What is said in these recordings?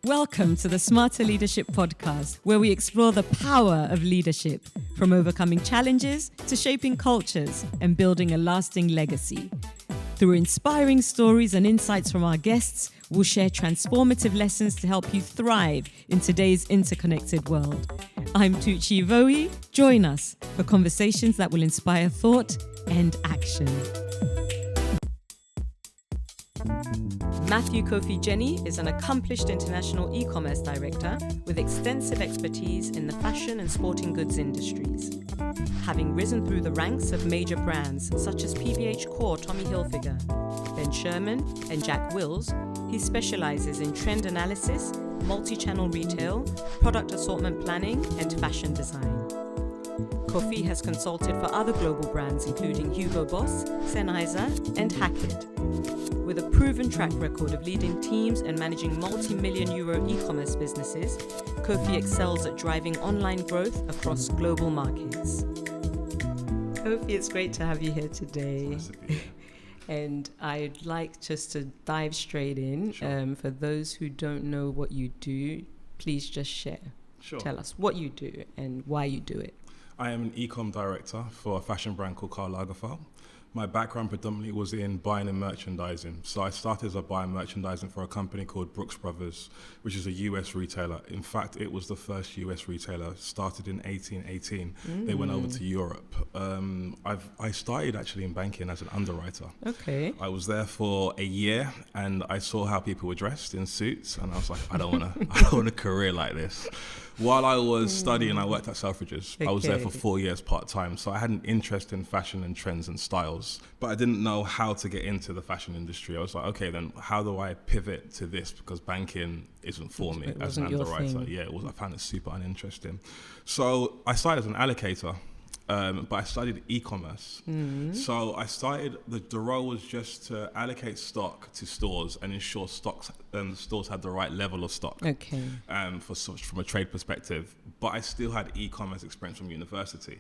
Welcome to the Smarter Leadership Podcast, where we explore the power of leadership, from overcoming challenges to shaping cultures and building a lasting legacy. Through inspiring stories and insights from our guests, we'll share transformative lessons to help you thrive in today's interconnected world. I'm Tucci Ivowi. Join us for conversations that will inspire thought and action. Matthew Kofi Gyeni is an accomplished international e-commerce director with extensive expertise in the fashion and sporting goods industries. Having risen through the ranks of major brands such as PVH Core Tommy Hilfiger, Ben Sherman and Jack Wills, he specializes in trend analysis, multi-channel retail, product assortment planning, and fashion design. Kofi has consulted for other global brands including Hugo Boss, Sennheiser, and Hackett. With a proven track record of leading teams and managing multi-million euro e-commerce businesses, Kofi excels at driving online growth across global markets. Kofi, it's great to have you here today. Nice to be here. And I'd like just to dive straight in. Sure. For those who don't know what you do, please just share. Sure. Tell us what you do and why you do it. I am an e-com director for a fashion brand called Karl Lagerfeld. My background predominantly was in buying and merchandising. So I started as a buyer merchandising for a company called Brooks Brothers, which is a US retailer. In fact, it was the first US retailer, started in 1818. They went over to Europe. I started actually in banking as an underwriter. Okay. I was there for a year and I saw how people were dressed in suits and I was like, I don't want a career like this. While I was studying, I worked at Selfridges. I was there for 4 years part-time, so I had an interest in fashion and trends and styles, but I didn't know how to get into the fashion industry. I was like, okay, then how do I pivot to this? Because banking isn't for me as an underwriter. Yeah, I found it super uninteresting. So I started as an allocator. But I studied e-commerce. So I started, the role was just to allocate stock to stores and ensure stocks and stores had the right level of stock. Okay. From a trade perspective, but I still had e-commerce experience from university.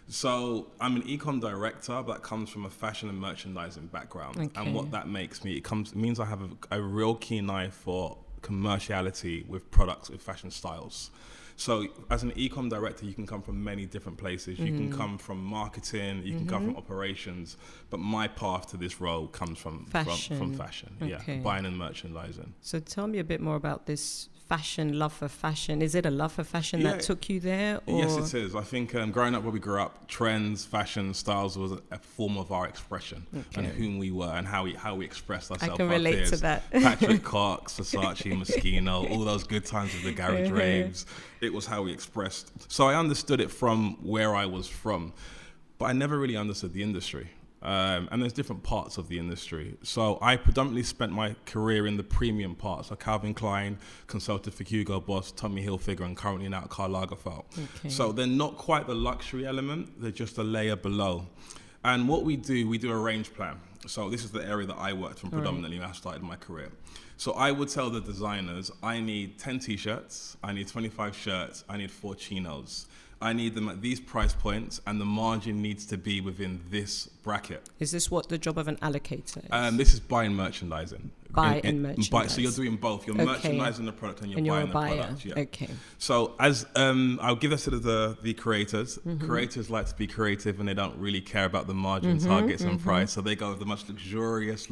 So I'm an e-com director, but that comes from a fashion and merchandising background. Okay. And what that makes me, it means I have a real keen eye for commerciality with products, with fashion styles. So as an e-com director, you can come from many different places. You can come from marketing, you can come from operations, but my path to this role comes from fashion. Okay. Buying and merchandising. So tell me a bit more about this love for fashion. Is it a love for fashion that took you there? Or? Yes, it is. I think growing up where we grew up, trends, fashion, styles was a form of our expression and whom we were and how we expressed ourselves. I can relate to that. Patrick Cox, Versace, Moschino, all those good times of the garage raves. It was how we expressed. So I understood it from where I was from, but I never really understood the industry. And there's different parts of the industry. So I predominantly spent my career in the premium part. So Calvin Klein, consulted for Hugo Boss, Tommy Hilfiger, and currently now at Karl Lagerfeld. Okay. So they're not quite the luxury element, they're just a layer below. And what we do a range plan. So this is the area that I worked from predominantly when I started my career. So I would tell the designers, I need 10 t-shirts, I need 25 shirts, I need 4 chinos. I need them at these price points and the margin needs to be within this bracket. Is this what the job of an allocator is? This is buying merchandising. Merchandise. So you're doing both. You're merchandising the product and you're buying the product. Yeah. Okay. So as I'll give this to the creators. Creators like to be creative and they don't really care about the margin targets and price. So they go with the most luxurious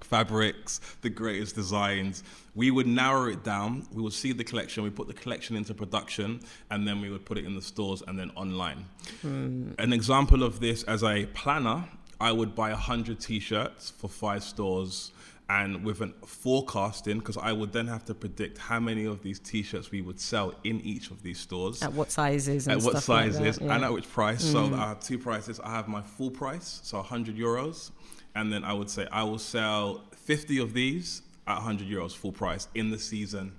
fabrics, the greatest designs. We would narrow it down. We would see the collection. We put the collection into production and then we would put it in the stores and then online. An example of this as a planner, I would buy 100 t-shirts for 5 stores and with an forecasting, because I would then have to predict how many of these t-shirts we would sell in each of these stores. At what sizes and stuff like that. And at which price. So I have 2 prices. I have my full price, so 100 euros. And then I would say I will sell 50 of these at 100 euros full price in the season.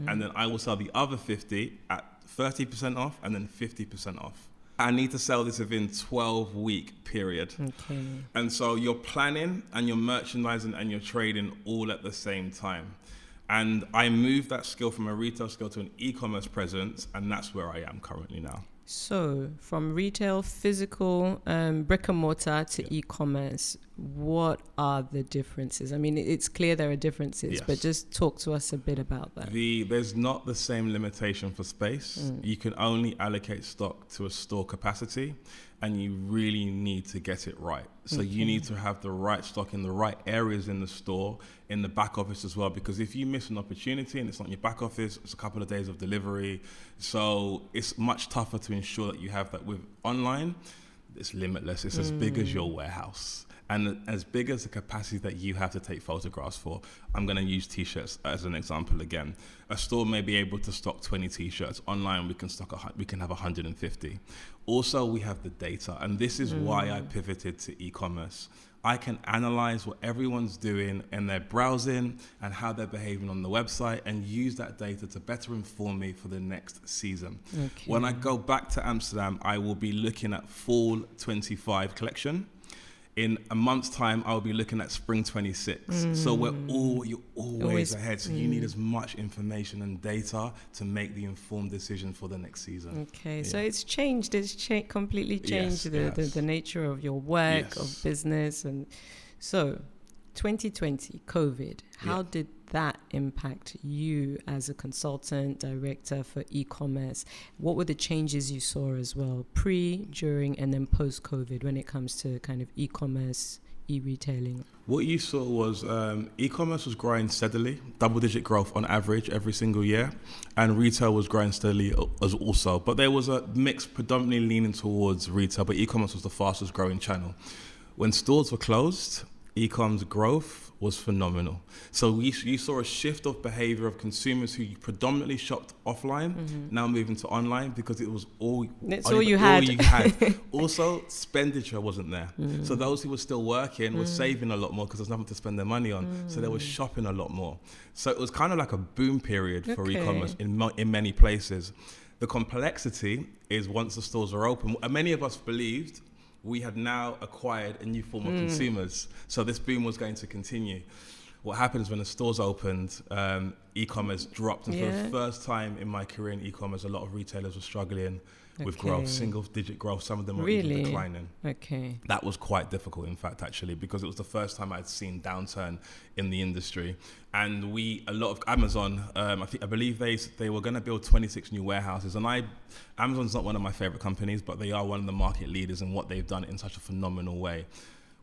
And then I will sell the other 50 at 30% off and then 50% off. I need to sell this within 12-week period. Okay. And so you're planning and you're merchandising and you're trading all at the same time. And I moved that skill from a retail skill to an e-commerce presence, and that's where I am currently now. So from retail, physical, brick and mortar to e-commerce, what are the differences? I mean, it's clear there are differences, but just talk to us a bit about that. There's not the same limitation for space. You can only allocate stock to a store capacity, and you really need to get it right. So you need to have the right stock in the right areas in the store, in the back office as well, because if you miss an opportunity and it's not in your back office, it's a couple of days of delivery. So it's much tougher to ensure that you have that. With online, it's limitless. It's as big as your warehouse. And as big as the capacity that you have to take photographs for. I'm going to use T-shirts as an example again. A store may be able to stock 20 T-shirts. Online, we can have 150. Also, we have the data. And this is why I pivoted to e-commerce. I can analyze what everyone's doing and their browsing and how they're behaving on the website and use that data to better inform me for the next season. When I go back to Amsterdam, I will be looking at fall 25 collection. In a month's time, I'll be looking at spring 26. So you're always ahead. So you need as much information and data to make the informed decision for the next season. Okay, so it's changed. It's completely changed the nature of your work, of business. And so 2020, COVID, how did that impact you as a consultant, director for e-commerce? What were the changes you saw as well, pre, during, and then post-COVID when it comes to kind of e-commerce, e-retailing? What you saw was e-commerce was growing steadily, double-digit growth on average every single year, and retail was growing steadily as also. But there was a mix predominantly leaning towards retail, but e-commerce was the fastest growing channel. When stores were closed, e-com's growth was phenomenal. So you saw a shift of behavior of consumers who predominantly shopped offline, now moving to online because it was all you had. Also, expenditure wasn't there. So those who were still working were saving a lot more because there's nothing to spend their money on. So they were shopping a lot more. So it was kind of like a boom period for e-commerce in many places. The complexity is once the stores are open, and many of us believed we had now acquired a new form of consumers. So this boom was going to continue. What happens when the stores opened, e-commerce dropped. And for the first time in my career in e-commerce, a lot of retailers were struggling with growth, single-digit growth. Some of them were even declining. That was quite difficult, in fact, actually, because it was the first time I'd seen downturn in the industry. And a lot of Amazon, I believe they were going to build 26 new warehouses. And Amazon's not one of my favorite companies, but they are one of the market leaders in what they've done in such a phenomenal way.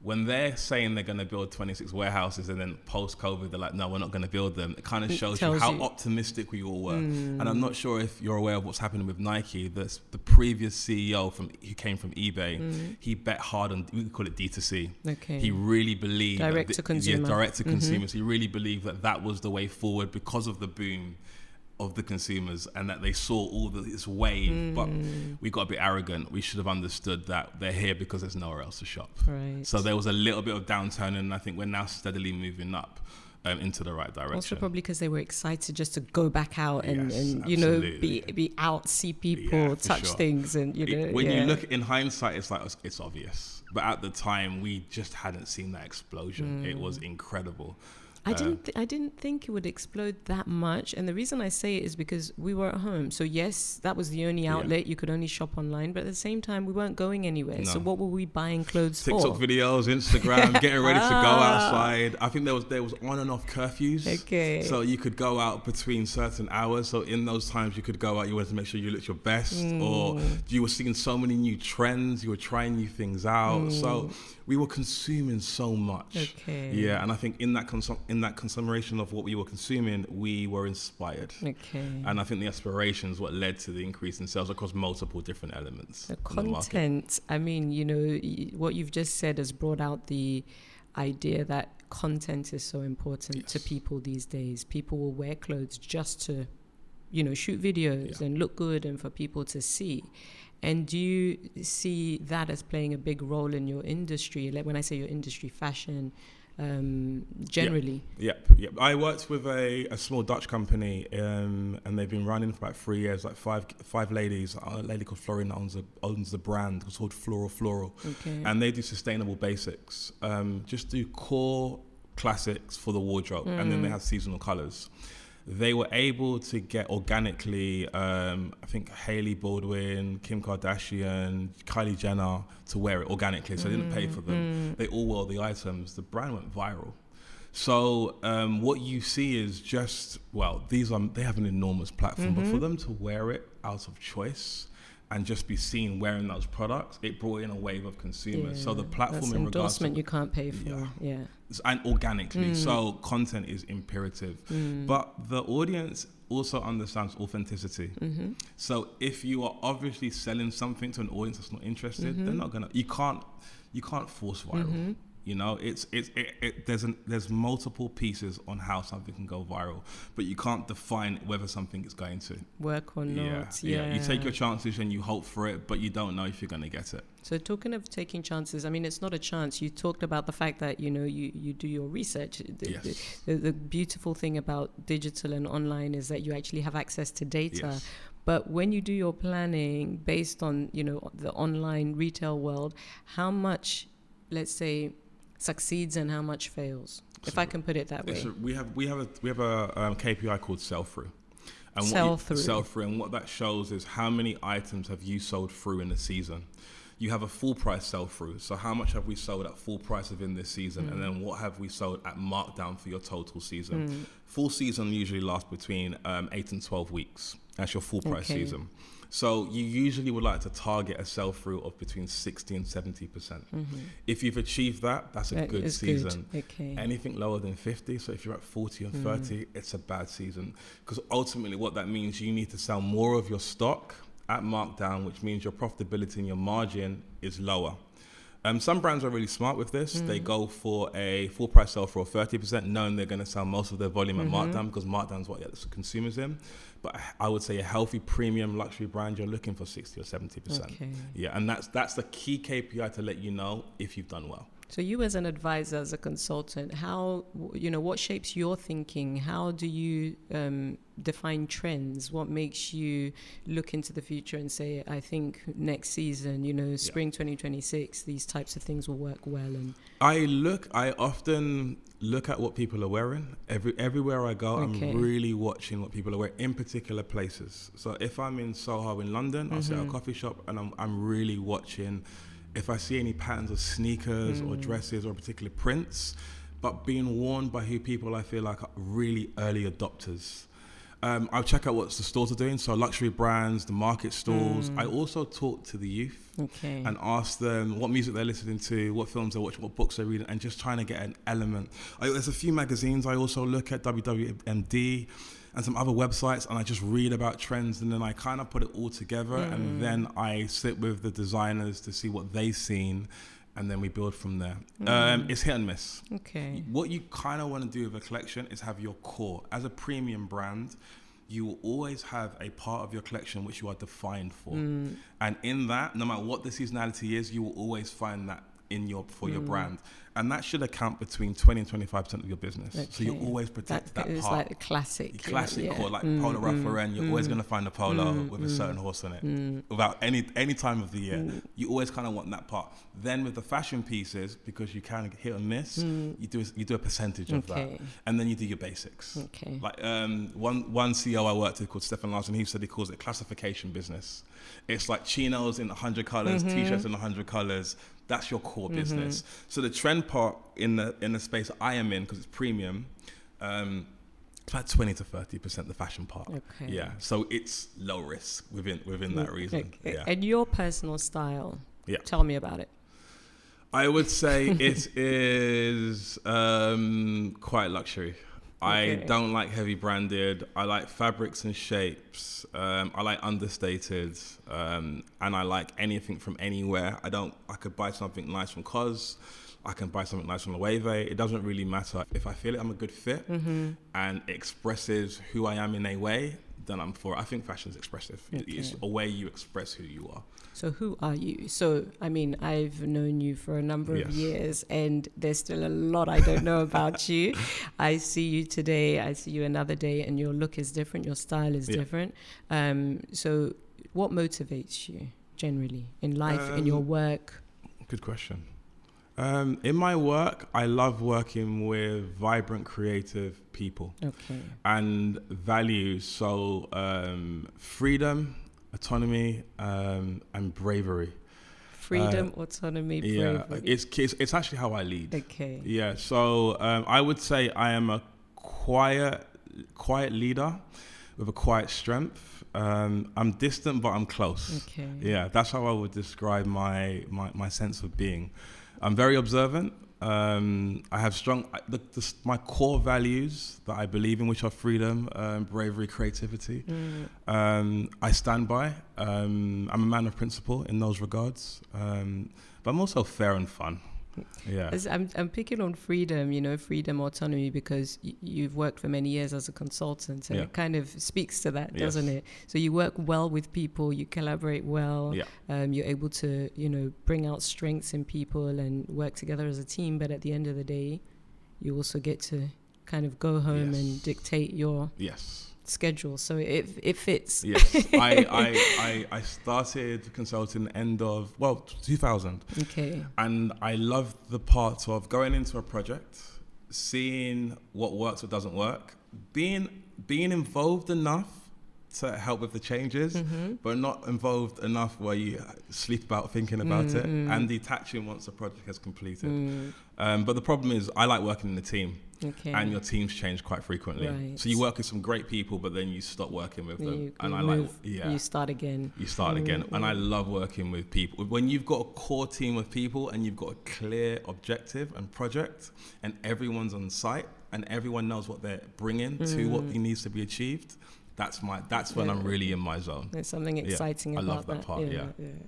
When they're saying they're going to build 26 warehouses and then post-COVID, they're like, no, we're not going to build them. It kind of shows you how optimistic we all were. And I'm not sure if you're aware of what's happening with Nike. The previous CEO who came from eBay, he bet hard on, we call it D2C. He really believed direct to consumer. Direct to consumers. He really believed that was the way forward because of the boom of the consumers and that they saw all this wave, but we got a bit arrogant. We should have understood that they're here because there's nowhere else to shop. So there was a little bit of downturn, and I think we're now steadily moving up into the right direction. Also probably because they were excited just to go back out and you know, be out, see people, touch things, and you know. When you look in hindsight, it's like it's obvious, but at the time we just hadn't seen that explosion. It was incredible. I didn't think it would explode that much, and the reason I say it is because we were at home. So yes, that was the only outlet. You could only shop online, but at the same time, we weren't going anywhere. So what were we buying clothes for? TikTok videos, Instagram, getting ready to go outside. I think there was on and off curfews. So you could go out between certain hours. So in those times, you could go out. You wanted to make sure you looked your best, or you were seeing so many new trends. You were trying new things out. So we were consuming so much. And I think in that consummation of what we were consuming, we were inspired. And I think the aspiration is what led to the increase in sales across multiple different elements. The content, I mean, you know, what you've just said has brought out the idea that content is so important to people these days. People will wear clothes just to, you know, shoot videos and look good and for people to see. And do you see that as playing a big role in your industry? Like when I say your industry, fashion, generally? Yep. I worked with a small Dutch company, and they've been running for about 3 years, like five ladies. A lady called Florina owns the brand. It's called Floral. And they do sustainable basics. Just do core classics for the wardrobe, and then they have seasonal colors. they were able to get organically, I think Hailey Baldwin, Kim Kardashian, Kylie Jenner to wear it organically. So they didn't pay for them. They all wore the items. The brand went viral. So what you see is just, well, they have an enormous platform, but for them to wear it out of choice and just be seen wearing those products, it brought in a wave of consumers. So the platform that's in regards to endorsement you can't pay for. Yeah. And organically. So content is imperative. But the audience also understands authenticity. So if you are obviously selling something to an audience that's not interested, they're not gonna. You can't force viral. You know, there's multiple pieces on how something can go viral, but you can't define whether something is going to work or not. Yeah. You take your chances and you hope for it, but you don't know if you're going to get it. So talking of taking chances, I mean, it's not a chance. You talked about the fact that, you know, you do your research. The beautiful thing about digital and online is that you actually have access to data. Yes. But when you do your planning based on, you know, the online retail world, how much, let's say, succeeds and how much fails, if I can put it that way? We have a KPI called sell-through. And sell-through. And what that shows is how many items have you sold through in a season. You have a full price sell-through. So how much have we sold at full price within this season? And then what have we sold at markdown for your total season? Full season usually lasts between 8 and 12 weeks. That's your full price season. So you usually would like to target a sell-through of between 60 and 70%. If you've achieved that, that's a good season. Good. Okay. Anything lower than 50, so if you're at 40 and 30, it's a bad season. Because ultimately what that means, you need to sell more of your stock at markdown, which means your profitability and your margin is lower. Some brands are really smart with this. They go for a full price sell for 30%, knowing they're going to sell most of their volume at markdown, because markdown is what gets the consumers in. But I would say a healthy premium luxury brand, you're looking for 60 or 70%. Okay. Yeah, and that's the key KPI to let you know if you've done well. So you as an advisor, as a consultant, how, you know, what shapes your thinking? How do you define trends? What makes you look into the future and say, I think next season, you know, spring 2026, these types of things will work well? And I often look at what people are wearing. Everywhere I go, I'm really watching what people are wearing in particular places. So if I'm in Soho in London, I'll sit at a coffee shop and I'm really watching if I see any patterns of sneakers or dresses or particular prints, but being worn by who people I feel like are really early adopters. I'll check out what the stores are doing, so luxury brands, the market stalls. I also talk to the youth and ask them what music they're listening to, what films they're watching, what books they're reading, and just trying to get an element. There's a few magazines I also look at, WWMD, and some other websites, and I just read about trends, and then I kind of put it all together, and then I sit with the designers to see what they've seen, and then we build from there. It's hit and miss. Okay. What you kind of want to do with a collection is have your core. As a premium brand, you will always have a part of your collection which you are defined for. And in that, no matter what the seasonality is, you will always find that in your brand. And that should account between 20 and 25% of your business. Okay. So you always protect that part. It's like a classic. Core, like Polo Ralph Lauren, you're always going to find a polo with a certain horse on it. Without any time of the year. You always kind of want that part. Then with the fashion pieces, because you can hit or miss, you do a percentage of that. And then you do your basics. Okay. Like one CEO I worked with called Stefan Larsen, he said he calls it classification business. It's like chinos in 100 colors, t-shirts in 100 colors. That's your core business. So the trend part in the space I am in, because it's premium, it's about 20 to 30% the fashion part. Okay. Yeah. So it's low risk within that reason. Okay. Yeah. And your personal style. Yeah. Tell me about it. I would say it is quite luxury. I don't like heavy branded. I like fabrics and shapes. I like understated. And I like anything from anywhere. I could buy something nice from COS. I can buy something nice from Loewe. It doesn't really matter. If I feel I'm a good fit and it expresses who I am in a way, then I'm for it. I think fashion is expressive. It's a way you express who you are. So who are you? So, I mean, I've known you for a number of years, and there's still a lot I don't know about you. I see you today, I see you another day, and your look is different, your style is different. So what motivates you generally in life, in your work? Good question. In my work, I love working with vibrant, creative people. Okay. And values. So freedom, autonomy, and bravery. Freedom, autonomy, bravery. Yeah, it's actually how I lead. Okay. Yeah, so I would say I am a quiet leader with a quiet strength. I'm distant, but I'm close. Okay. Yeah, that's how I would describe my sense of being. I'm very observant. I have strong, my core values that I believe in, which are freedom, bravery, creativity. I stand by. I'm a man of principle in those regards. But I'm also fair and fun. Yeah. I'm picking on freedom, freedom, autonomy, because you've worked for many years as a consultant, and it kind of speaks to that, doesn't it? So you work well with people, you collaborate well, you're able to, bring out strengths in people and work together as a team. But at the end of the day, you also get to kind of go home and dictate your schedule, so it fits. Yes. I started consulting end of 2000. Okay. And I loved the part of going into a project, seeing what works, what doesn't work, being involved enough to help with the changes, but not involved enough where you sleep about thinking about it, and detaching once the project has completed. But the problem is, I like working in a team. Okay. And your teams change quite frequently. Right. So you work with some great people, but then you stop working with them. You start again. And I love working with people. When you've got a core team of people and you've got a clear objective and project, and everyone's on site and everyone knows what they're bringing to what needs to be achieved, that's when I'm really in my zone. There's something exciting about that. I love that part.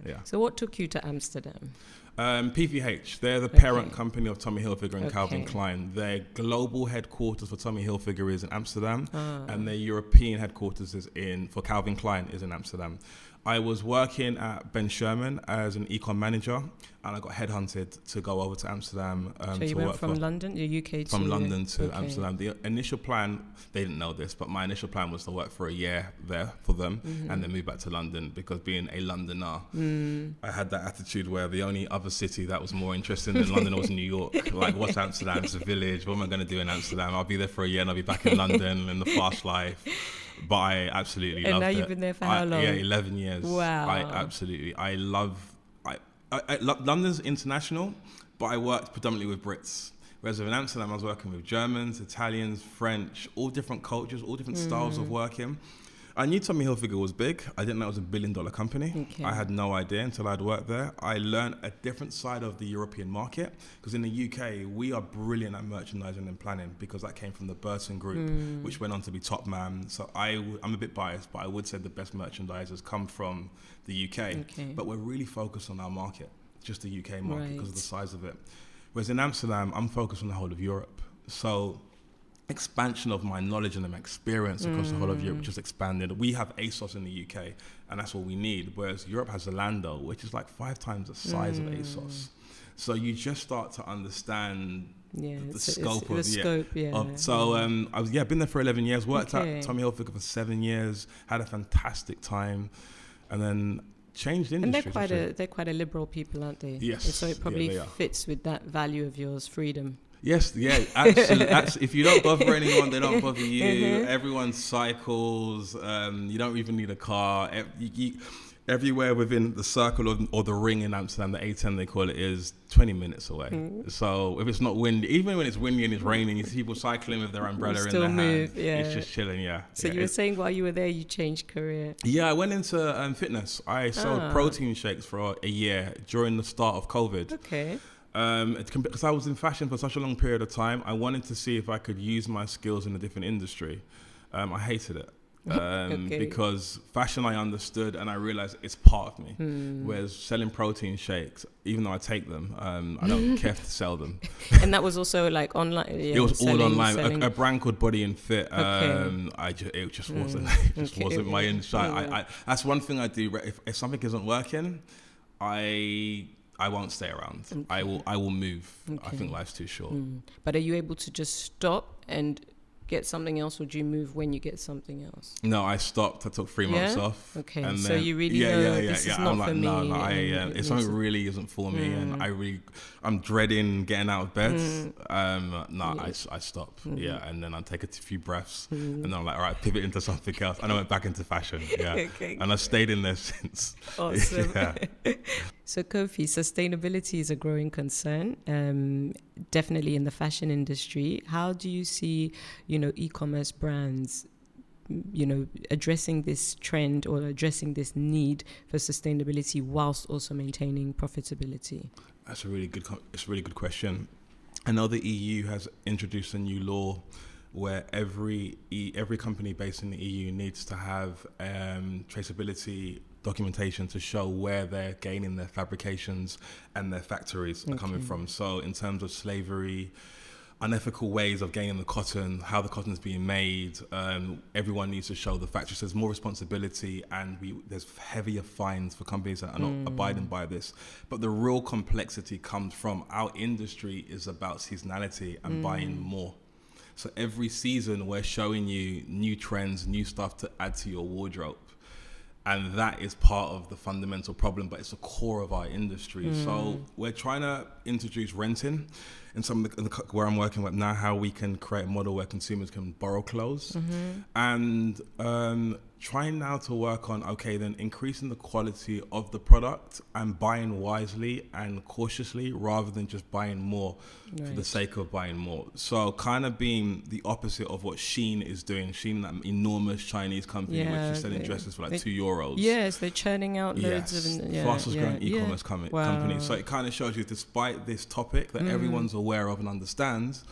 Yeah. So what took you to Amsterdam? PVH, they're the parent company of Tommy Hilfiger and Calvin Klein. Their global headquarters for Tommy Hilfiger is in Amsterdam, and their European headquarters for Calvin Klein is in Amsterdam. I was working at Ben Sherman as an econ manager, and I got headhunted to go over to Amsterdam so you went from London, the UK from London to Amsterdam. The initial plan, they didn't know this, but my initial plan was to work for a year there for them and then move back to London, because being a Londoner, I had that attitude where the only other city that was more interesting than London was New York. Like, what's Amsterdam? It's a village. What am I going to do in Amsterdam? I'll be there for a year and I'll be back in London in the fast life. But I absolutely loved it. And now you've been there for how long? Yeah, 11 years. Wow. I love London's international, but I worked predominantly with Brits. Whereas in Amsterdam, I was working with Germans, Italians, French, all different cultures, all different styles of working. I knew Tommy Hilfiger was big. I didn't know it was a $1 billion company. Okay. I had no idea until I'd worked there. I learned a different side of the European market, because in the UK, we are brilliant at merchandising and planning, because that came from the Burton Group, which went on to be Top Man. So I'm a bit biased, but I would say the best merchandisers come from the UK. Okay. But we're really focused on our market, just the UK market, because of the size of it. Whereas in Amsterdam, I'm focused on the whole of Europe. So expansion of my knowledge and my experience across the whole of Europe just expanded. We have ASOS in the UK, and that's what we need. Whereas Europe has Zalando, which is like 5 times the size of ASOS. So you just start to understand the scope of it. So I've been there for 11 years, worked at Tommy Hilfiger for 7 years, had a fantastic time, and then changed industries. And they're quite a liberal people, aren't they? Yes. And so it probably fits with that value of yours, freedom. Yes, absolutely. If you don't bother anyone, they don't bother you. Everyone cycles. You don't even need a car. Everywhere within the circle or the ring in Amsterdam, the A10 they call it, is 20 minutes away. So if it's not windy, even when it's windy and it's raining, you see people cycling with their umbrella in their hand. It's just chilling, So you were saying while you were there, you changed career. Yeah, I went into fitness. I sold protein shakes for a year during the start of COVID. Okay. Because I was in fashion for such a long period of time, I wanted to see if I could use my skills in a different industry. I hated it. Because fashion I understood, and I realized it's part of me. Whereas selling protein shakes, even though I take them, I don't care to sell them. And that was also like online. It was all online. A brand called Body and Fit. It just wasn't. Wasn't my insight. That's one thing I do. If something isn't working, I won't stay around. Okay. I will move. Okay. I think life's too short. But are you able to just stop and get something else, or do you move when you get something else? No, I stopped. I took 3 months off. Okay, and so then, you really know this is not for me. No, it's something really isn't for me, and I'm dreading getting out of bed. I stopped. Yeah, and then I take a few breaths, and then I'm like, all right, pivot into something else, and I went back into fashion. Yeah, Okay. And I stayed in there since. Awesome. Yeah. So Kofi, sustainability is a growing concern, definitely in the fashion industry. How do you see, e-commerce brands, addressing this trend or addressing this need for sustainability whilst also maintaining profitability? That's a really good question. I know the EU has introduced a new law where every company based in the EU needs to have traceability documentation to show where they're gaining their fabrications and their factories are coming from. So in terms of slavery, unethical ways of gaining the cotton, how the cotton is being made, everyone needs to show the factory. So there's more responsibility, and there's heavier fines for companies that are not abiding by this. But the real complexity comes from our industry is about seasonality and buying more. So every season we're showing you new trends, new stuff to add to your wardrobe. And that is part of the fundamental problem, but it's the core of our industry. So we're trying to introduce renting in some of where I'm working with now, how we can create a model where consumers can borrow clothes, and trying now to work on, then increasing the quality of the product and buying wisely and cautiously rather than just buying more for the sake of buying more. So kind of being the opposite of what Shein is doing. Shein, that enormous Chinese company, which is selling dresses for like €2. Yes, they're churning out loads of... fastest growing e-commerce company. So it kind of shows you, despite this topic that everyone's aware of and understands,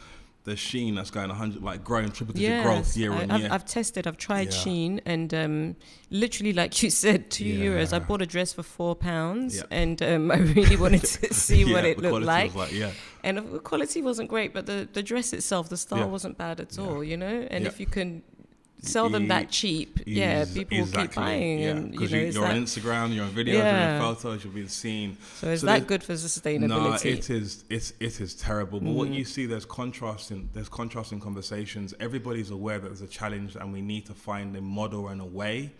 the Shein that's going 100, like growing triple-digit growth year on year. I've tried Shein, and literally, like you said, €2. I bought a dress for £4, and I really wanted to see what it looked like. And the quality wasn't great, but the dress itself, the style wasn't bad at all, And if you can sell them that cheap, people will keep buying. And because you're on Instagram, you're on videos, you're in photos, you'll be seen. So is that good for sustainability? No, it is terrible. But what you see, there's contrasting conversations. Everybody's aware that there's a challenge, and we need to find a model and a way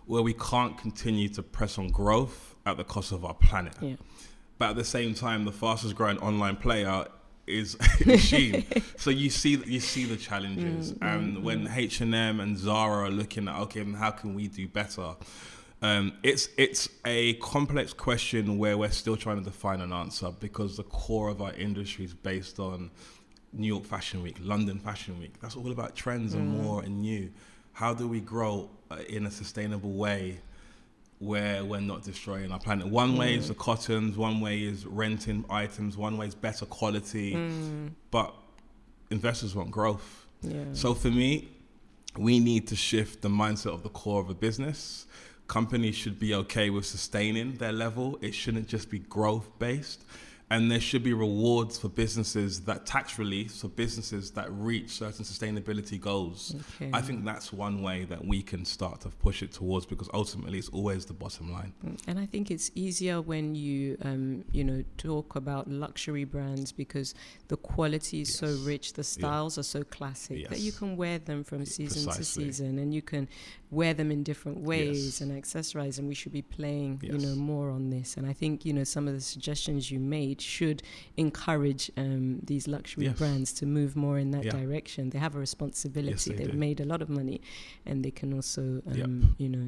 where we can't continue to press on growth at the cost of our planet. But at the same time, the fastest growing online player is Shein. So you see the challenges, and when H&M and Zara are looking at, how can we do better? It's a complex question where we're still trying to define an answer, because the core of our industry is based on New York Fashion Week, London Fashion Week. That's all about trends and more and new. How do we grow in a sustainable way where we're not destroying our planet? One way is the cottons, one way is renting items, one way is better quality, but investors want growth. So for me, we need to shift the mindset of the core of a business. Companies should be okay with sustaining their level. It shouldn't just be growth based. And there should be rewards for businesses, that tax relief for businesses that reach certain sustainability goals. I think that's one way that we can start to push it towards, because ultimately it's always the bottom line. And I think it's easier when you, talk about luxury brands, because the quality is so rich, the styles are so classic that you can wear them from season to season, and you can wear them in different ways and accessorize, and we should be playing, more on this. And I think, some of the suggestions you made should encourage these luxury brands to move more in that direction. They have a responsibility. They've made a lot of money, and they can also,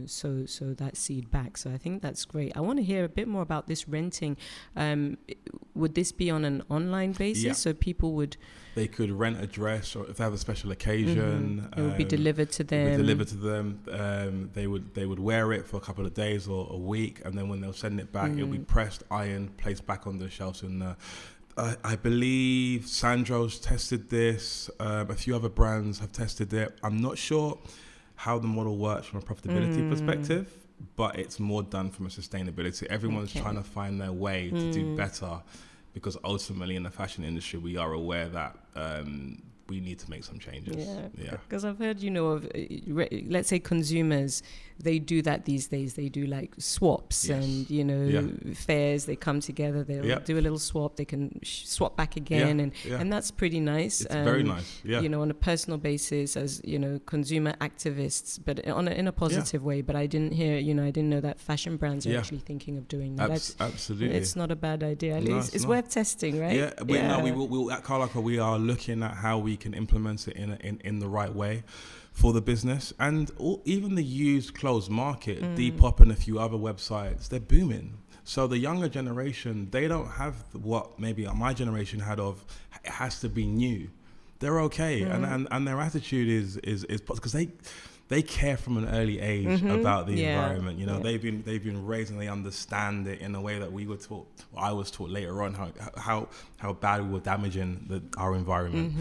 sow that seed back. So I think that's great. I want to hear a bit more about this renting. Would this be on an online basis? So people would... They could rent a dress, or if they have a special occasion, it would be delivered to them. They would wear it for a couple of days or a week, and then when they'll send it back, it'll be pressed, ironed, placed back on the shelves. And I believe Sandro's tested this. A few other brands have tested it. I'm not sure how the model works from a profitability perspective, but it's more done from a sustainability. Everyone's trying to find their way to do better, because ultimately in the fashion industry, we are aware that we need to make some changes. Yeah. Because I've heard, of, let's say consumers, they do that these days. They do like swaps and, fairs. They come together, they'll do a little swap. They can swap back again. And that's pretty nice. It's very nice. Yeah. On a personal basis as, consumer activists, but in a positive way. But I didn't hear, I didn't know that fashion brands are actually thinking of doing that. Absolutely. It's not a bad idea. At least it's worth testing, right? Yeah. We at Karl, we are looking at how we can implement it in the right way for the business. And even the used clothes market, Depop and a few other websites, they're booming. So the younger generation, they don't have what maybe my generation had of, it has to be new. They're okay. And their attitude is because they care from an early age about the environment. They've been raised and they understand it in a way that we were taught. I was taught later on how bad we were damaging our environment.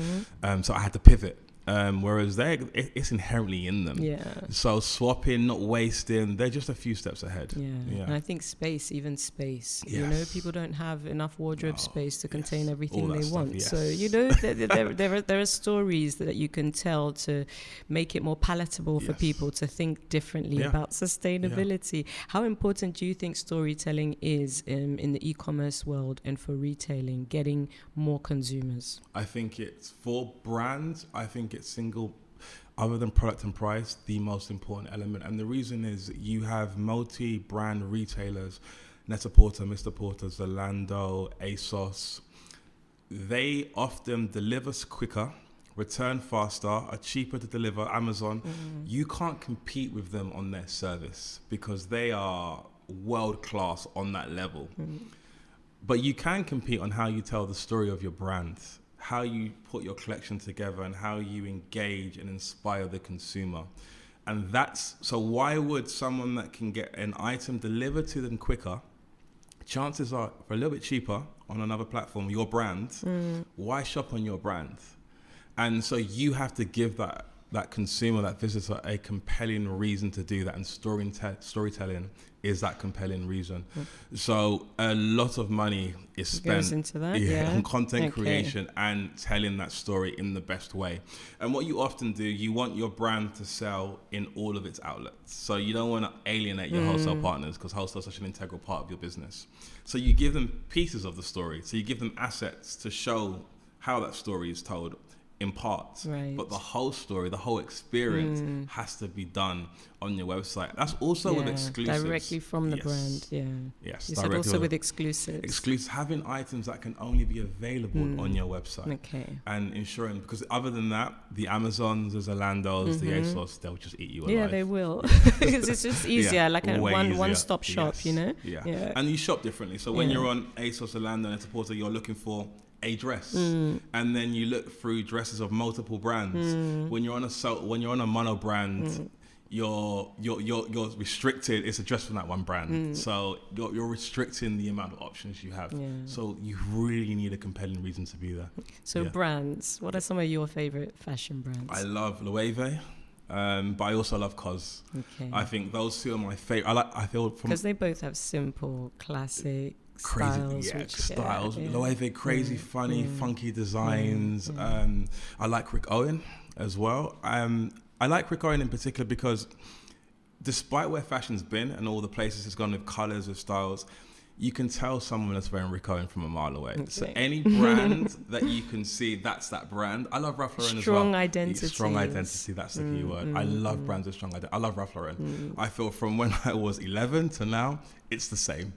So I had to pivot. Whereas it's inherently in them. Yeah. So swapping, not wasting, they're just a few steps ahead. Yeah. And I think space. Yes. People don't have enough wardrobe space to contain everything they want. Yes. So there are stories that you can tell to make it more palatable for people to think differently about sustainability. How important do you think storytelling is in the e-commerce world and for retailing, getting more consumers? I think it's for brands. I think it's single, other than product and price, the most important element. And the reason is you have multi-brand retailers, Net-a-Porter, Mr. Porter, Zalando, ASOS. They often deliver quicker, return faster, are cheaper to deliver. Amazon, you can't compete with them on their service because they are world-class on that level. But you can compete on how you tell the story of your brand, how you put your collection together and how you engage and inspire the consumer. And so why would someone that can get an item delivered to them quicker, chances are for a little bit cheaper on another platform, your brand, why shop on your brand? And so you have to give that consumer, that visitor, a compelling reason to do that, and storytelling is that compelling reason. So a lot of money is spent goes into that, on content creation and telling that story in the best way. And what you often do, you want your brand to sell in all of its outlets. So you don't want to alienate your wholesale partners, because wholesale is such an integral part of your business. So you give them pieces of the story. So you give them assets to show how that story is told in parts, but the whole story, the whole experience has to be done on your website. That's also with exclusives. Directly from the brand, Yes, you said also with exclusives. Exclusives, having items that can only be available on your website. Okay. And ensuring, because other than that, the Amazons, the Zalandos, the ASOS, they'll just eat you alive. Yeah, they will. Because it's just easier, like a one-stop shop, Yeah. And you shop differently. So when you're on ASOS, Zalando, and Net-a-Porter, you're looking for a dress, and then you look through dresses of multiple brands. When you're on a mono brand, you're restricted. It's a dress from that one brand, so you're restricting the amount of options you have. So you really need a compelling reason to be there. So brands, what are some of your favorite fashion brands? I love Loewe, but I also love COS. Okay. I think those two are my favorite. I feel because they both have simple, classic crazy styles. Loewe, crazy, funny, funky designs. I like Rick Owen as well. I like Rick Owen in particular because despite where fashion's been and all the places it's gone with colors, with styles, you can tell someone that's wearing Rick Owen from a mile away. Okay. So any brand that you can see, that's that brand. I love Ralph Lauren as well. Strong identity, that's the key word. I love brands with strong identity. I love Ralph Lauren. I feel from when I was 11 to now, it's the same.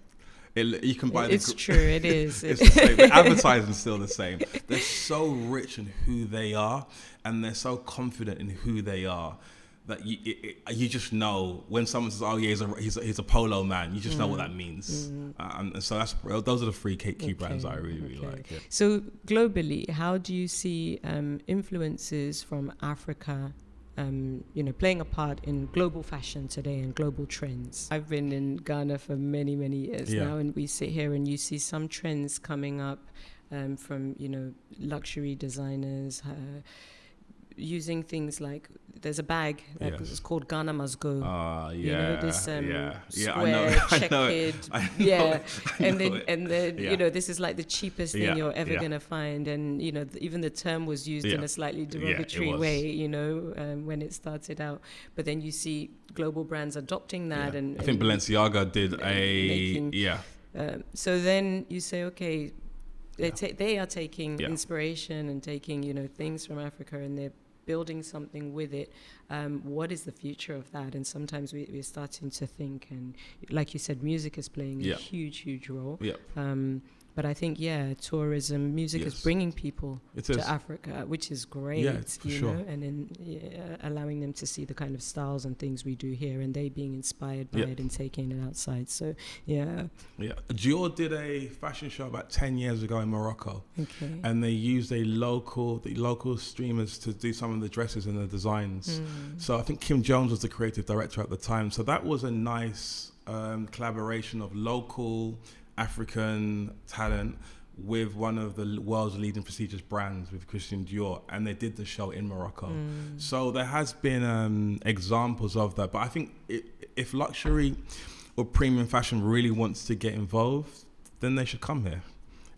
You can buy it's true, it is. It's the same. The advertising's still the same. They're so rich in who they are, and they're so confident in who they are that you just know when someone says, "Oh yeah, he's a polo man." You just know what that means. And so those are the three key brands that I really like. Yeah. So globally, how do you see influences from Africa playing a part in global fashion today and global trends? I've been in Ghana for many, many years now, and we sit here and you see some trends coming up from, luxury designers, using things like, there's a bag that Yes. is called Ghana Must Go. Yeah. You know, this yeah. square checkered, and then Yeah. you know, this is like the cheapest thing Yeah, you're ever yeah. gonna find, and you know, even the term was used in Yeah. a slightly Yeah, it derogatory was. way, you know, when it started out. But then you see global brands adopting that, Yeah. and I think Balenciaga did making- yeah. so then you say, okay, they are taking Yeah. inspiration and taking, you know, things from Africa, and they're building something with it. What is the future of that? And sometimes we're starting to think, and like you said, music is playing Yeah. a huge role. Yeah. But I think, tourism, music is Yes. bringing people It to is. Africa, which is great, Yeah, for you sure. know, and then allowing them to see the kind of styles and things we do here, and they being inspired by Yeah. it and taking it outside. So, yeah. Yeah. Dior did a fashion show about 10 years ago in Morocco. Okay. And they used the local streamers to do some of the dresses and the designs. So I think Kim Jones was the creative director at the time. So that was a nice collaboration of local African talent with one of the world's leading prestigious brands, with Christian Dior, and they did the show in Morocco. So there has been examples of that. But I think if luxury or premium fashion really wants to get involved, then they should come here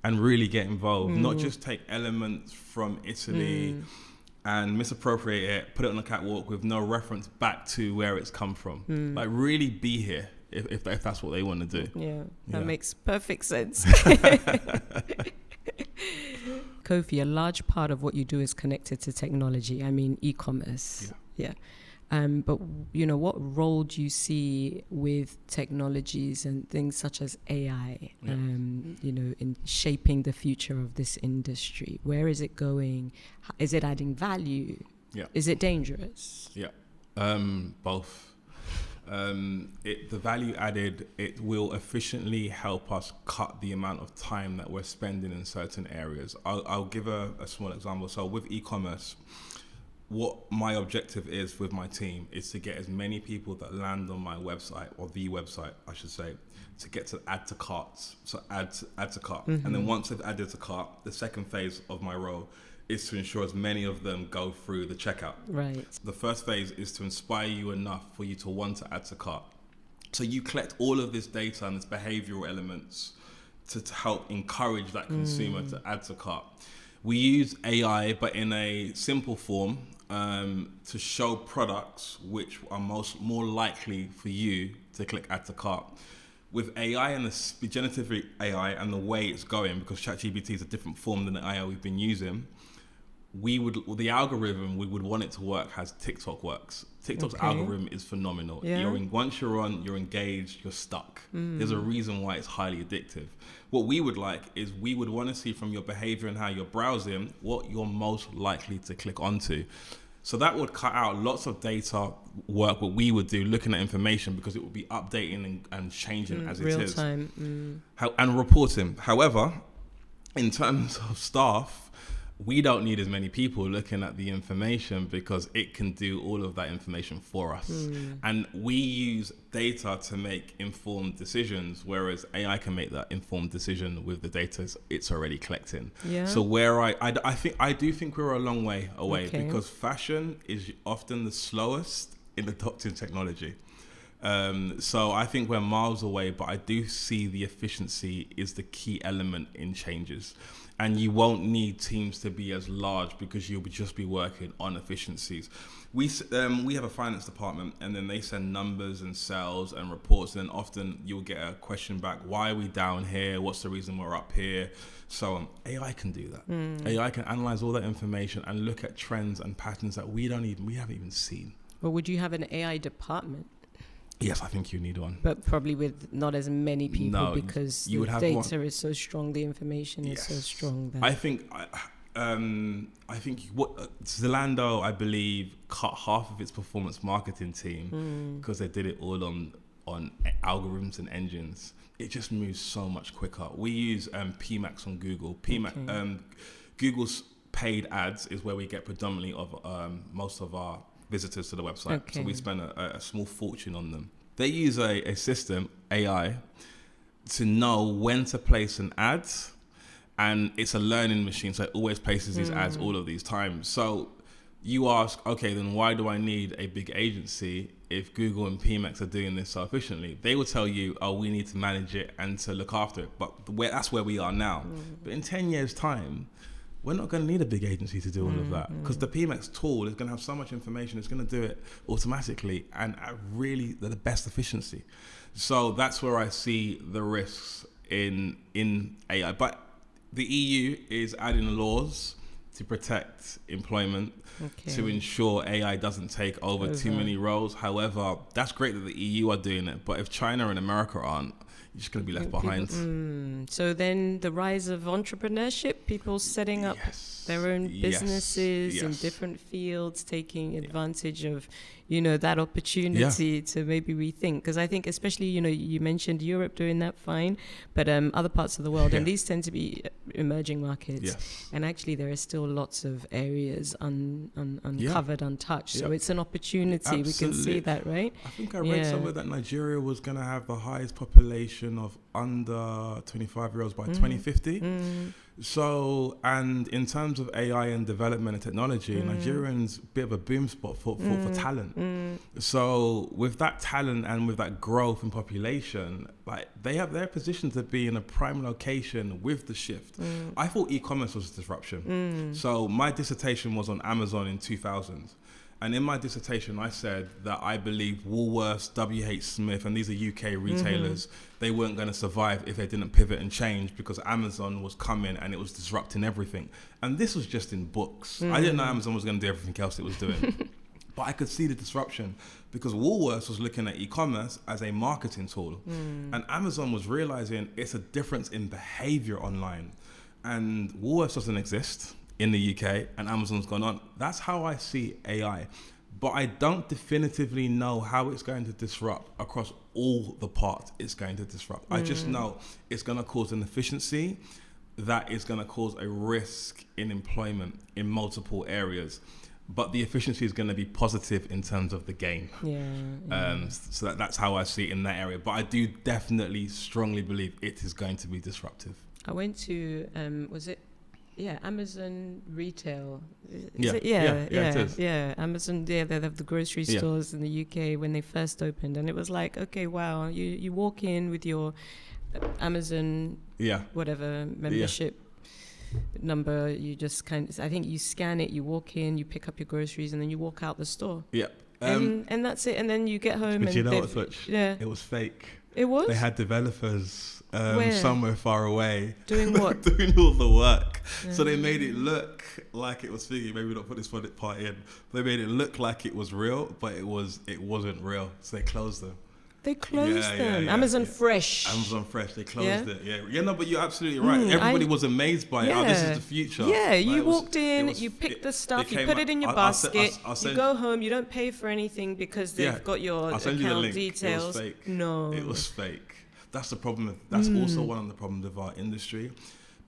and really get involved, not just take elements from Italy and misappropriate it, put it on a catwalk with no reference back to where it's come from. Like, really be here if that's what they want to do. Yeah, that Yeah. makes perfect sense. Kofi, a large part of what you do is connected to technology. I mean, e-commerce. Yeah. But, you know, what role do you see with technologies and things such as AI, you know, in shaping the future of this industry? Where is it going? Is it adding value? Yeah. Is it dangerous? Yeah. Both. The value added, it will efficiently help us cut the amount of time that we're spending in certain areas. I'll give a small example. So with e-commerce, what my objective is with my team is to get as many people that land on my website, or the website, I should say, to get to add to carts. So add to cart. And then once they've added to cart, the second phase of my role is to ensure as many of them go through the checkout. Right. The first phase is to inspire you enough for you to want to add to cart. So you collect all of this data and its behavioral elements to help encourage that consumer to add to cart. We use AI, but in a simple form, to show products which are more likely for you to click add to cart. With AI and the generative AI and the way it's going, because ChatGPT is a different form than the AI we've been using, the algorithm we would want it to work as TikTok works. TikTok's algorithm is phenomenal. Yeah. Once you're on, you're engaged, you're stuck. There's a reason why it's highly addictive. What we would like is we would want to see from your behavior and how you're browsing what you're most likely to click onto. So that would cut out lots of data work, what we would do, looking at information, because it would be updating and changing as it is. Real time. And reporting. However, in terms of staff, we don't need as many people looking at the information because it can do all of that information for us. And we use data to make informed decisions, whereas AI can make that informed decision with the data it's already collecting. Yeah. So where I do think we're a long way away, Okay. because fashion is often the slowest in adopting technology. So I think we're miles away, but I do see the efficiency is the key element in changes. And you won't need teams to be as large because you'll just be working on efficiencies. We have a finance department, and then they send numbers and sales and reports, and then often you'll get a question back, why are we down here? What's the reason we're up here? So AI can do that. AI can analyze all that information and look at trends and patterns that we haven't even seen. But would you have an AI department? Yes, I think you need one. But probably with not as many people, No, because you the would have data one. is so strong, the information is so Yes. strong. That I think what Zalando, I believe, cut half of its performance marketing team because they did it all on algorithms and engines. It just moves so much quicker. We use PMax on Google. Google's paid ads is where we get predominantly of most of our visitors to the website. Okay. So we spend a small fortune on them. They use a system, AI, to know when to place an ad, and it's a learning machine, so it always places these ads all of these times. So you ask, okay, then why do I need a big agency if Google and PMX are doing this so efficiently? They will tell you, oh, we need to manage it and to look after it. But that's where we are now. But in 10 years' time, we're not going to need a big agency to do all of that, because the PMX tool is going to have so much information, it's going to do it automatically and at really the best efficiency. So that's where I see the risks in AI. But the EU is adding laws to protect employment, to ensure AI doesn't take over too many roles. However, that's great that the EU are doing it, but if China and America aren't, you're just going to be left behind. So then the rise of entrepreneurship, people setting up their own businesses in different fields, taking advantage of, that opportunity to maybe rethink. Because I think especially, you mentioned Europe doing that fine, but other parts of the world, and these tend to be emerging markets. And actually there are still lots of areas uncovered, untouched. So it's an opportunity. We can see that, right? I think I read somewhere that Nigeria was going to have the highest population of under 25-year-olds by 2050. So, and in terms of AI and development and technology, Nigerians a bit of a boom spot for talent. So with that talent and with that growth in population, like they have their position to be in a prime location with the shift. I thought e-commerce was a disruption. So my dissertation was on Amazon in 2000. And in my dissertation, I said that I believe Woolworths, WH Smith, and these are UK retailers, they weren't going to survive if they didn't pivot and change, because Amazon was coming and it was disrupting everything. And this was just in books. I didn't know Amazon was going to do everything else it was doing. But I could see the disruption, because Woolworths was looking at e-commerce as a marketing tool. And Amazon was realizing it's a difference in behavior online. And Woolworths doesn't exist in the UK, and Amazon's gone on. That's how I see AI. But I don't definitively know how it's going to disrupt across all the parts it's going to disrupt. I just know it's going to cause an efficiency that is going to cause a risk in employment in multiple areas. But the efficiency is going to be positive in terms of the gain. So that's how I see it in that area. But I do definitely strongly believe it is going to be disruptive. I went to, Amazon retail. It is. Amazon, they have the grocery stores in the UK when they first opened. And it was like, okay, wow, you walk in with your Amazon, whatever, membership number. You just I think you scan it, you walk in, you pick up your groceries, and then you walk out the store. And that's it. And then you get home. But you know what, Tucci? It was fake. It was? They had developers somewhere far away. Doing what? Doing all the work. So they made it look like it was figgy. Maybe not put this part in. They made it look like it was real, but it wasn't real. So they closed them. They closed them. Amazon Fresh. Amazon Fresh. They closed it. No, but you're absolutely right. Everybody was amazed by it. Oh, this is the future. You walked in, you picked the stuff, you put it in your basket, you go home, you don't pay for anything because they've got your account details. It was fake. No. It was fake. That's the problem. That's also one of the problems of our industry.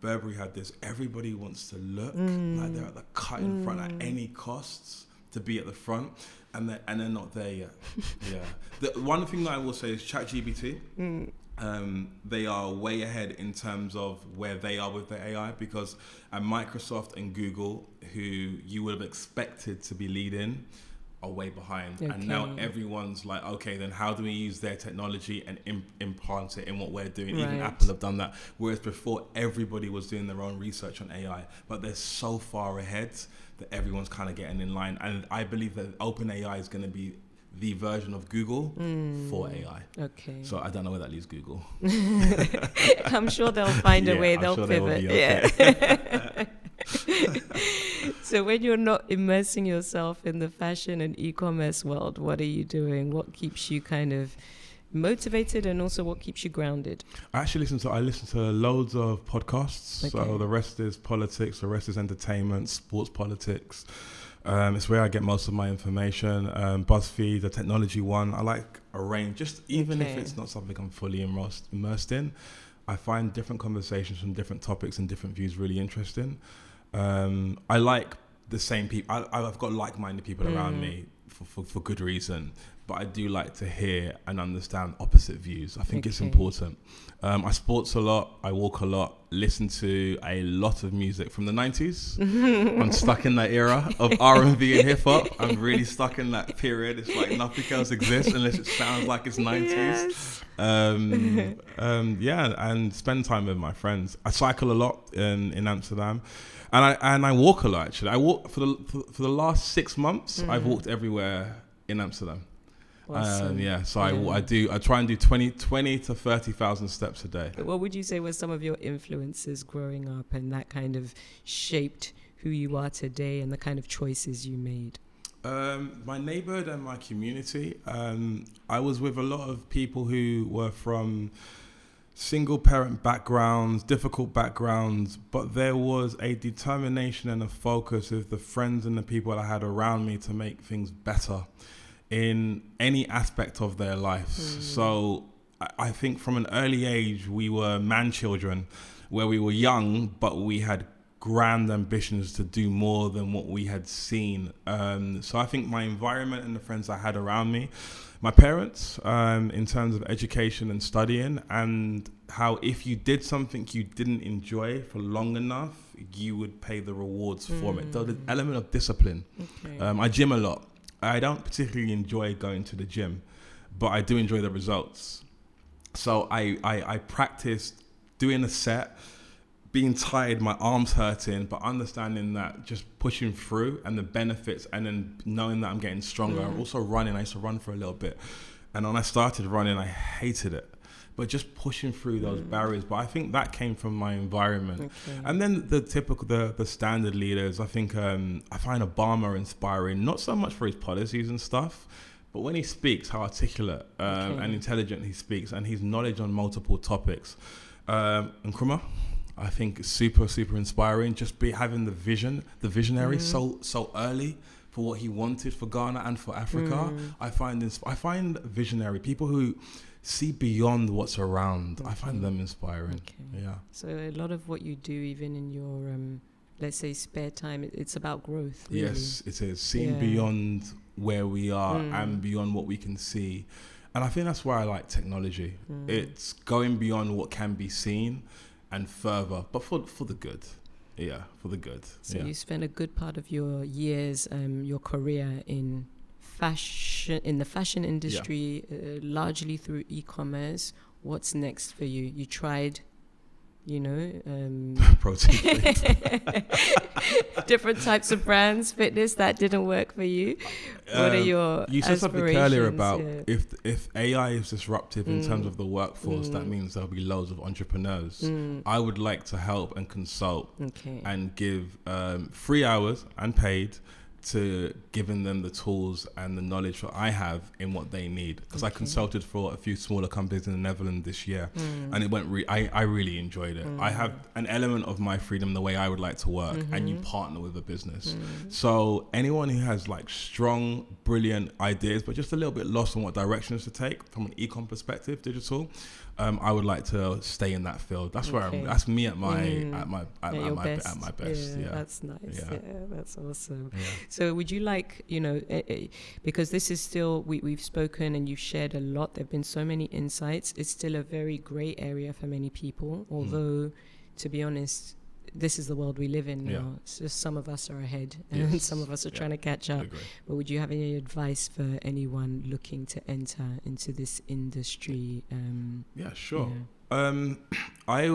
Burberry had this. Everybody wants to look like they're at the cutting front at any costs to be at the front. And they're not there yet. The one thing that I will say is ChatGPT. They are way ahead in terms of where they are with the AI, because Microsoft and Google, who you would have expected to be leading, are way behind. And now everyone's like, okay, then how do we use their technology and implant it in what we're doing? Even Apple have done that. Whereas before, everybody was doing their own research on AI, but they're so far ahead that everyone's kind of getting in line. And I believe that OpenAI is going to be the version of Google for AI. Okay. So I don't know where that leaves Google. I'm sure they'll find a way. They'll pivot. So when you're not immersing yourself in the fashion and e-commerce world, what are you doing? What keeps you kind of motivated, and also what keeps you grounded? I listen to loads of podcasts. So the rest is politics, the rest is entertainment, sports politics. It's where I get most of my information. BuzzFeed, the technology one. I like a range, just even if it's not something I'm fully immersed in. I find different conversations from different topics and different views really interesting. I like the same people. I've got like-minded people around me for good reason. but I do like to hear and understand opposite views. I think it's important. I sports a lot, I walk a lot, listen to a lot of music from the 90s. I'm stuck in that era of R&B and hip hop. I'm really stuck in that period. It's like nothing else exists unless it sounds like it's 90s. Yes. And spend time with my friends. I cycle a lot in Amsterdam. And I walk a lot, actually. I walk for the last 6 months. I've walked everywhere in Amsterdam. Awesome. So I try and do 20 to 30,000 steps a day. What would you say were some of your influences growing up, and that kind of shaped who you are today and the kind of choices you made? My neighborhood and my community. I was with a lot of people who were from single parent backgrounds, difficult backgrounds, but there was a determination and a focus of the friends and the people I had around me to make things better in any aspect of their lives. So I think from an early age, we were man children, where we were young, but we had grand ambitions to do more than what we had seen. So I think my environment and the friends I had around me, my parents, in terms of education and studying, and how if you did something you didn't enjoy for long enough, you would pay the rewards for it. So the element of discipline. I gym a lot. I don't particularly enjoy going to the gym, but I do enjoy the results. So I practiced doing a set, being tired, my arms hurting, but understanding that just pushing through and the benefits, and then knowing that I'm getting stronger. I'm also running. I used to run for a little bit. And when I started running, I hated it. But just pushing through those barriers. But I think that came from my environment. And then the typical, the standard leaders, I think I find Obama inspiring, not so much for his policies and stuff, but when he speaks, how articulate and intelligent he speaks, and his knowledge on multiple topics. Nkrumah, I think super, super inspiring. Just having the vision, the visionary so early for what he wanted for Ghana and for Africa. I find visionary people who see beyond what's around. I find them inspiring. Yeah. So a lot of what you do, even in your let's say spare time, it's about growth. Really. Yes, it is. Seeing beyond where we are and beyond what we can see. And I think that's why I like technology. It's going beyond what can be seen and further, but for the good. Yeah, for the good. So you spent a good part of your years, your career in fashion, in the fashion industry, largely through e-commerce. What's next for you? You tried, protein different types of brands, fitness, that didn't work for you. What are your you said something earlier about Yeah. if AI is disruptive in terms of the workforce, that means there'll be loads of entrepreneurs. I would like to help and consult and give 3 hours unpaid to giving them the tools and the knowledge that I have in what they need. Because I consulted for a few smaller companies in the Netherlands this year, and it went. I really enjoyed it. I have an element of my freedom, the way I would like to work, and you partner with a business. So anyone who has like strong, brilliant ideas, but just a little bit lost on what directions to take from an e-com perspective, digital. I would like to stay in that field. That's where that's me at my best. Yeah, that's nice. Yeah. That's awesome. Yeah. So would you like, because this is still, we've spoken and you've shared a lot. There've been so many insights. It's still a very gray area for many people. Although, to be honest, this is the world we live in now. Yeah. It's just some of us are ahead and some of us are trying to catch up. But would you have any advice for anyone looking to enter into this industry? Yeah, sure. I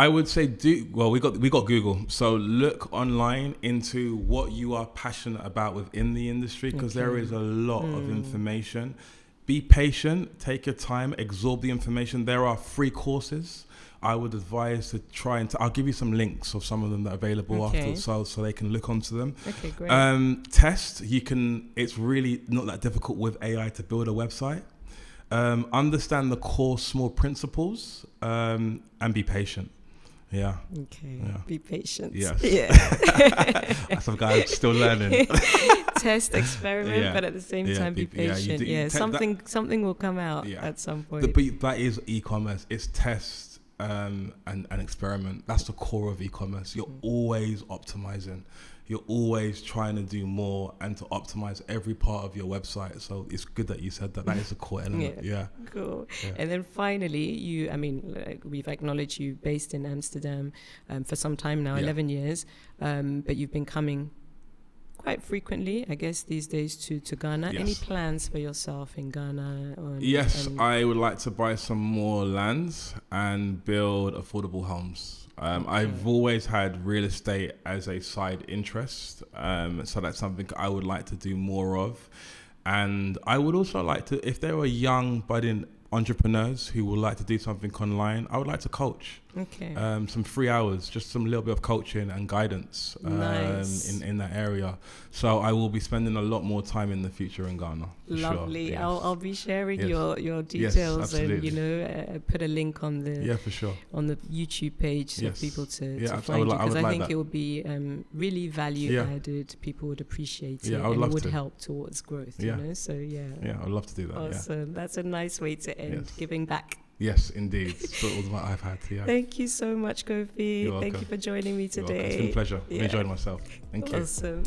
would say we got Google. So look online into what you are passionate about within the industry, because there is a lot of information. Be patient, take your time, absorb the information. There are free courses. I would advise to try and I'll give you some links of some of them that are available after, so they can look onto them. Okay, great. Test. It's really not that difficult with AI to build a website. Understand the core small principles, and be patient. Yeah. Okay. Yeah. Be patient. Yes. Yeah. That's a guy still learning. Test, experiment, but at the same time be patient. Something will come out at some point. That is e-commerce. It's test and experiment. That's the core of e-commerce. You're always optimizing. you're always trying to do more and to optimize every part of your website. So it's good that you said that. That is a core element. Yeah. Cool. Yeah. And then finally, we've acknowledged you based in Amsterdam for some time now, 11 years, but you've been coming quite frequently, I guess, these days to Ghana. Yes. Any plans for yourself in Ghana? Yes, I would like to buy some more lands and build affordable homes. I've always had real estate as a side interest, so that's something I would like to do more of. And I would also like to, if there were young budding entrepreneurs who would like to do something online, I would like to coach. Okay. Some 3 hours, just some little bit of coaching and guidance Nice. in that area. So I will be spending a lot more time in the future in Ghana. Lovely. Sure. Yes. I'll be sharing Yes. your details, and absolutely. put a link on the For sure. on the YouTube page for Yes. people to Yeah, find you, because I like think that. it would be really value added. People would appreciate it, Yeah, I would and love it would to. help towards growth. Yeah. So Yeah, I'd love to do that. awesome. That's a nice way to end. Yes. Giving back. Yes, indeed. So all what I've had. Yeah. Thank you so much, Kofi. You're Thank welcome. you for joining me You're welcome. today. It's been a pleasure. Yeah. I enjoyed myself. Thank you. Awesome.